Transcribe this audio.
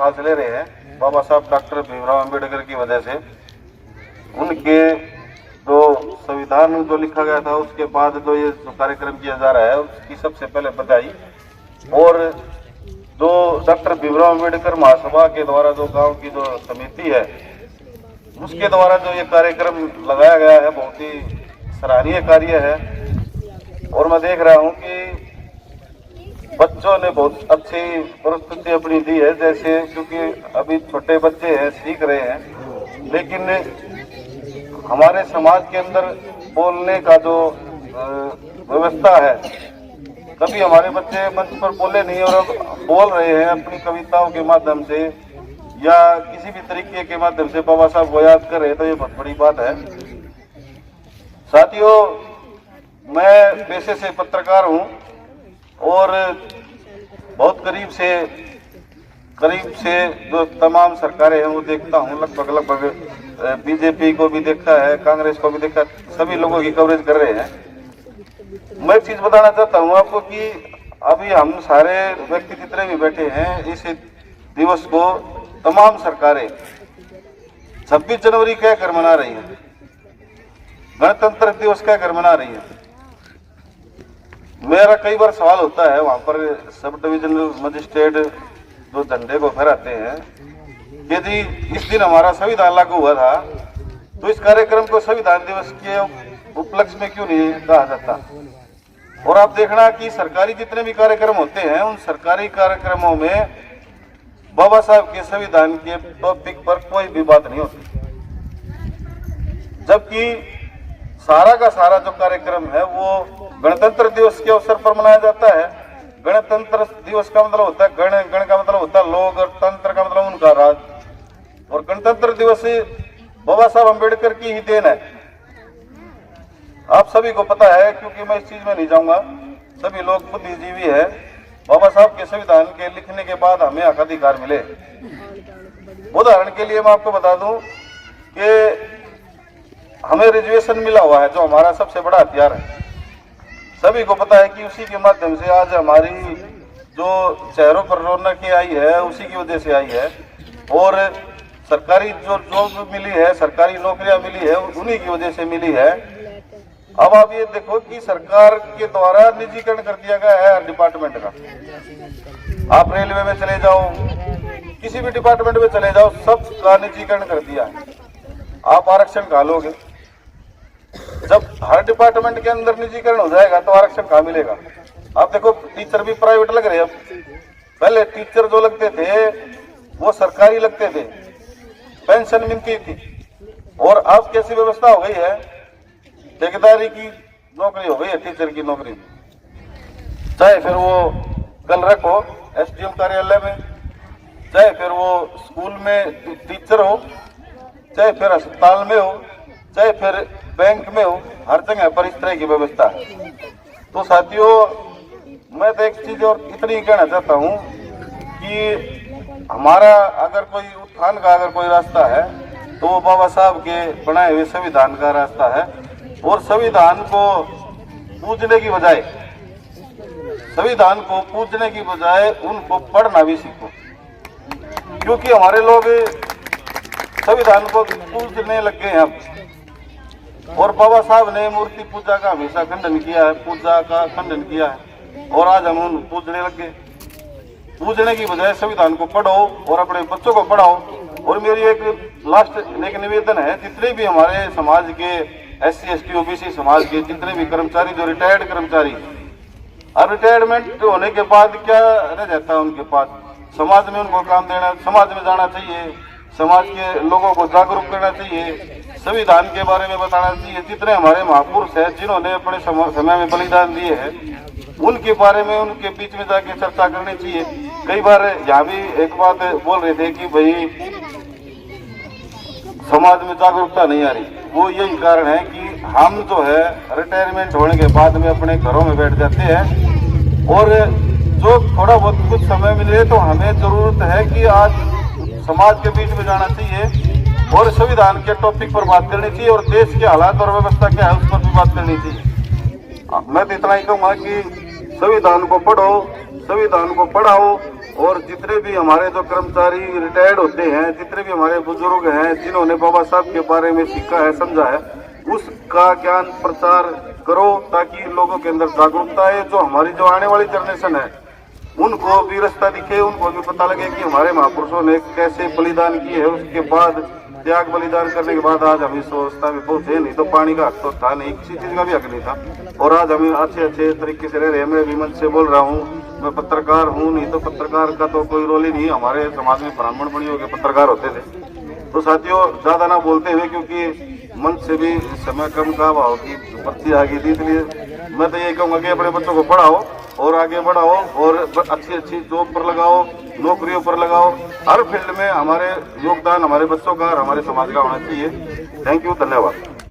सांस ले रहे हैं बाबा साहब डॉक्टर भीमराव अंबेडकर की वजह से। उनके जो संविधान जो लिखा गया था उसके बाद जो ये जो कार्यक्रम किया जा रहा है उसकी सबसे पहले बधाई। और जो डॉक्टर भीमराव अंबेडकर महासभा के द्वारा जो गांव की जो समिति है उसके द्वारा जो ये कार्यक्रम लगाया गया है बहुत ही सराहनीय कार्य है। और मैं देख रहा हूँ कि बच्चों ने बहुत अच्छी परिस्थिति अपनी दी है, जैसे क्योंकि अभी छोटे बच्चे हैं सीख रहे हैं, लेकिन हमारे समाज के अंदर बोलने का जो व्यवस्था है, कभी हमारे बच्चे मंच पर बोले नहीं और अब बोल रहे हैं अपनी कविताओं के माध्यम से या किसी भी तरीके के माध्यम से बाबा साहब को याद कर रहे हैं, तो ये बहुत बड़ी बात है। साथियों, मैं पेशे से पत्रकार हूँ और बहुत करीब से जो तमाम सरकारें हैं वो देखता हूँ। लगभग बीजेपी को भी देखा है, कांग्रेस को भी देखा, सभी लोगों की कवरेज कर रहे हैं। मैं एक चीज बताना चाहता हूँ आपको कि अभी हम सारे व्यक्ति जितने भी बैठे हैं इस दिवस को तमाम सरकारें 26 जनवरी कहकर मना रही हैं, गणतंत्र दिवस कहकर मना रही हैं। मेरा कई बार सवाल होता है वहां पर सब डिविजनल मजिस्ट्रेट जो झंडे को फहराते हैं कि जी इस दिन हमारा संविधान लागू हुआ था, तो इस कार्यक्रम को संविधान दिवस के उपलक्ष्य में क्यों नहीं कहा जाता। और आप देखना कि सरकारी जितने भी कार्यक्रम होते हैं उन सरकारी कार्यक्रमों में बाबा साहब के संविधान के टॉपिक पर कोई भी बात नहीं होती, जबकि सारा का सारा जो कार्यक्रम है वो गणतंत्र दिवस के अवसर पर मनाया जाता है। गणतंत्र दिवस का मतलब होता है गण का मतलब होता है लोग और तंत्र का मतलब उनका राज। और गणतंत्र दिवस बाबा साहब अंबेडकर की ही देन है, आप सभी को पता है, क्योंकि मैं इस चीज में नहीं जाऊंगा, सभी लोग बुद्धिजीवी है। बाबा साहब के संविधान के लिखने के बाद हमें हक अधिकार मिले। उदाहरण के लिए मैं आपको बता दूं कि हमें रिजर्वेशन मिला हुआ है जो हमारा सबसे बड़ा हथियार है। सभी को पता है कि उसी के माध्यम से आज हमारी जो चेहरों पर रौनकें आई है उसी की वजह से आई है। और सरकारी जो जॉब मिली है, सरकारी नौकरियां मिली है, उन्हीं की वजह से मिली है। अब आप ये देखो कि सरकार के द्वारा निजीकरण कर दिया गया है हर डिपार्टमेंट का। आप रेलवे में चले जाओ, किसी भी डिपार्टमेंट में चले जाओ, सब का निजीकरण कर दिया है। आप आरक्षण कहाँ लोगे? जब हर डिपार्टमेंट के अंदर निजीकरण हो जाएगा तो आरक्षण कहाँ मिलेगा? आप देखो टीचर भी प्राइवेट लग रहे हैं। पहले टीचर जो लगते थे वो सरकारी लगते थे, पेंशन मिलती थी। और अब कैसी व्यवस्था हो गई है, ठेकेदारी की नौकरी हो गई है टीचर की नौकरी। चाहे फिर वो क्लर्क हो एसडीएम कार्यालय में, चाहे फिर वो स्कूल में टीचर हो, चाहे फिर अस्पताल में हो, चाहे फिर बैंक में हो, हर जगह पर इस तरह की व्यवस्था है। तो साथियों, मैं तो एक चीज और इतनी कहना चाहता हूँ कि हमारा अगर कोई उत्थान का अगर कोई रास्ता है तो वो बाबा साहब के बनाए हुए संविधान का रास्ता है। और संविधान को पूजने की बजाय उनको पढ़ना भी सीखो, क्योंकि हमारे लोग संविधान को पूजने लग गए हैं अब। और बाबा साहब ने मूर्ति पूजा का हमेशा खंडन किया है, पूजा का खंडन किया है, और आज हम उन पूजने लग गए। पूजने की बजाय संविधान को पढ़ो और अपने बच्चों को पढ़ाओ। और मेरी एक लास्ट एक निवेदन है, जितने भी हमारे समाज के SC ST OBC समाज के जितने भी कर्मचारी जो रिटायर्ड कर्मचारी, अब रिटायरमेंट होने के बाद क्या रह जाता है उनके पास? समाज में उनको काम देना, समाज में जाना चाहिए, समाज के लोगों को जागरूक करना चाहिए, संविधान के बारे में बताना चाहिए। जितने हमारे महापुरुष हैं जिन्होंने अपने समय में बलिदान दिए हैं उनके बारे में उनके बीच में जाके चर्चा करनी चाहिए। कई बार यहाँ भी एक बात बोल रहे थे कि भाई समाज में जागरूकता नहीं आ रही। वो यही कारण है कि हम जो है रिटायरमेंट होने के बाद में अपने घरों में बैठ जाते हैं, और जो थोड़ा बहुत कुछ समय मिले तो हमें जरूरत है कि आज समाज के बीच में जाना चाहिए और संविधान के टॉपिक पर बात करनी चाहिए और देश के हालात और व्यवस्था क्या है उस पर भी बात करनी चाहिए। मैं तो इतना ही कहूँगा कि संविधान को पढ़ो, संविधान को पढ़ाओ और जितने भी हमारे जो कर्मचारी रिटायर्ड होते हैं, जितने भी हमारे बुजुर्ग हैं जिन्होंने बाबा साहब के बारे में सीखा है, समझा है, उसका ज्ञान प्रचार करो ताकि लोगों के अंदर जागरूकता है। जो हमारी जो आने वाली जनरेशन है उनको भी रास्ता दिखे, उनको भी पता लगे कि हमारे महापुरुषों ने कैसे बलिदान किए है। उसके बाद त्याग बलिदान करने के बाद आज हम इस अवस्था में पहुंचे। नहीं तो पानी का हक तो था नहीं, किसी चीज का भी हक नहीं था। और आज हम अच्छे अच्छे तरीके से रह रहे हैं। मैं भी मंच से बोल रहा हूँ, मैं पत्रकार हूँ, नहीं तो पत्रकार का तो कोई रोल ही नहीं। हमारे समाज में ब्राह्मण बड़ी होकर पत्रकार होते थे। तो साथियों ज्यादा ना बोलते हुए, क्योंकि मंच से भी समय कम का भाव की पर्ची आ गई थी, इसलिए मैं तो यही कहूँगा कि अपने बच्चों को पढ़ाओ और आगे बढ़ाओ और अच्छी अच्छी जॉब पर लगाओ, नौकरियों पर लगाओ। हर फील्ड में हमारे योगदान हमारे बच्चों का और हमारे समाज का होना चाहिए। थैंक यू, धन्यवाद।